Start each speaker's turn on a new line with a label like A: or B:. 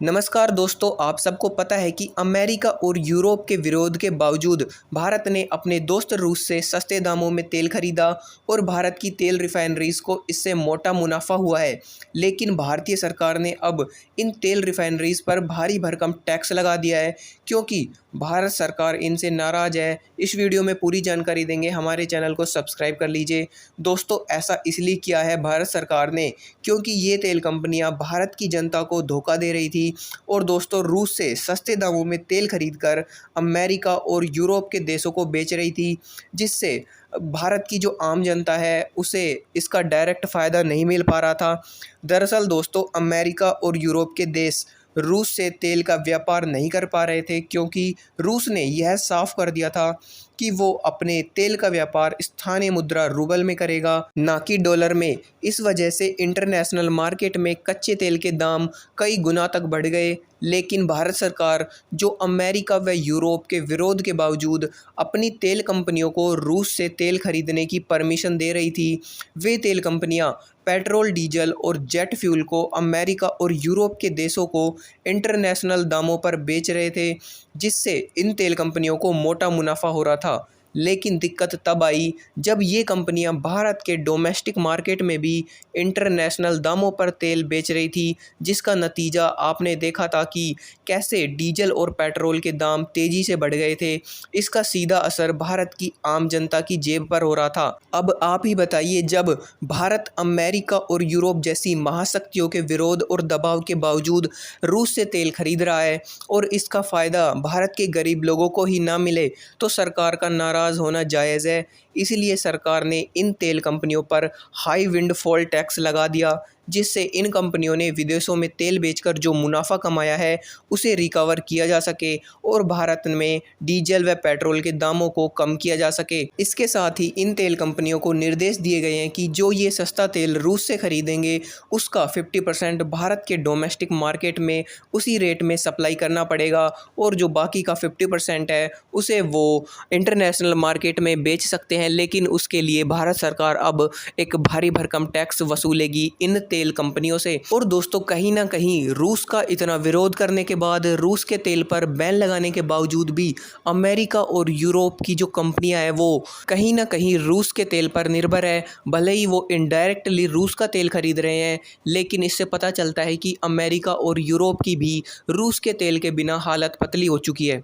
A: नमस्कार दोस्तों, आप सबको पता है कि अमेरिका और यूरोप के विरोध के बावजूद भारत ने अपने दोस्त रूस से सस्ते दामों में तेल खरीदा और भारत की तेल रिफाइनरीज को इससे मोटा मुनाफा हुआ है। लेकिन भारतीय सरकार ने अब इन तेल रिफाइनरीज पर भारी भरकम टैक्स लगा दिया है, क्योंकि भारत सरकार इनसे नाराज़ है। इस वीडियो में पूरी जानकारी देंगे, हमारे चैनल को सब्सक्राइब कर लीजिए। दोस्तों, ऐसा इसलिए किया है भारत सरकार ने क्योंकि ये तेल कंपनियां भारत की जनता को धोखा दे रही थी और दोस्तों रूस से सस्ते दामों में तेल खरीदकर अमेरिका और यूरोप के देशों को बेच रही थी, जिससे भारत की जो आम जनता है उसे इसका डायरेक्ट फ़ायदा नहीं मिल पा रहा था। दरअसल दोस्तों, अमेरिका और यूरोप के देश रूस से तेल का व्यापार नहीं कर पा रहे थे, क्योंकि रूस ने यह साफ कर दिया था कि वो अपने तेल का व्यापार स्थानीय मुद्रा रूबल में करेगा, ना कि डॉलर में। इस वजह से इंटरनेशनल मार्केट में कच्चे तेल के दाम कई गुना तक बढ़ गए। लेकिन भारत सरकार, जो अमेरिका व यूरोप के विरोध के बावजूद अपनी तेल कंपनियों को रूस से तेल खरीदने की परमिशन दे रही थी, वे तेल कंपनियां पेट्रोल, डीजल और जेट फ्यूल को अमेरिका और यूरोप के देशों को इंटरनेशनल दामों पर बेच रहे थे, जिससे इन तेल कंपनियों को मोटा मुनाफा हो रहा था। लेकिन दिक्कत तब आई जब ये कंपनियां भारत के डोमेस्टिक मार्केट में भी इंटरनेशनल दामों पर तेल बेच रही थी, जिसका नतीजा आपने देखा था कि कैसे डीजल और पेट्रोल के दाम तेज़ी से बढ़ गए थे। इसका सीधा असर भारत की आम जनता की जेब पर हो रहा था। अब आप ही बताइए, जब भारत अमेरिका और यूरोप जैसी महाशक्तियों के विरोध और दबाव के बावजूद रूस से तेल खरीद रहा है और इसका फ़ायदा भारत के गरीब लोगों को ही ना मिले, तो सरकार का नाराज़ होना जायज़ है। इसलिए सरकार ने इन तेल कंपनियों पर हाई विंडफॉल टैक्स लगा दिया, जिससे इन कंपनियों ने विदेशों में तेल बेचकर जो मुनाफा कमाया है उसे रिकवर किया जा सके और भारत में डीजल व पेट्रोल के दामों को कम किया जा सके। इसके साथ ही इन तेल कंपनियों को निर्देश दिए गए हैं कि जो ये सस्ता तेल रूस से खरीदेंगे उसका 50% भारत के डोमेस्टिक मार्केट में उसी रेट में सप्लाई करना पड़ेगा और जो बाकी का 50% है उसे वो इंटरनेशनल मार्केट में बेच सकते हैं। लेकिन उसके लिए भारत सरकार अब एक भारी भरकम टैक्स वसूलेगी इन तेल कंपनियों से। और दोस्तों, कहीं ना कहीं रूस का इतना विरोध करने के बाद, रूस के तेल पर बैन लगाने के बावजूद भी अमेरिका और यूरोप की जो कंपनियां हैं वो कहीं ना कहीं रूस के तेल पर निर्भर है। भले ही वो इनडायरेक्टली रूस का तेल खरीद रहे हैं, लेकिन इससे पता चलता है कि अमेरिका और यूरोप की भी रूस के तेल के बिना हालत पतली हो चुकी है।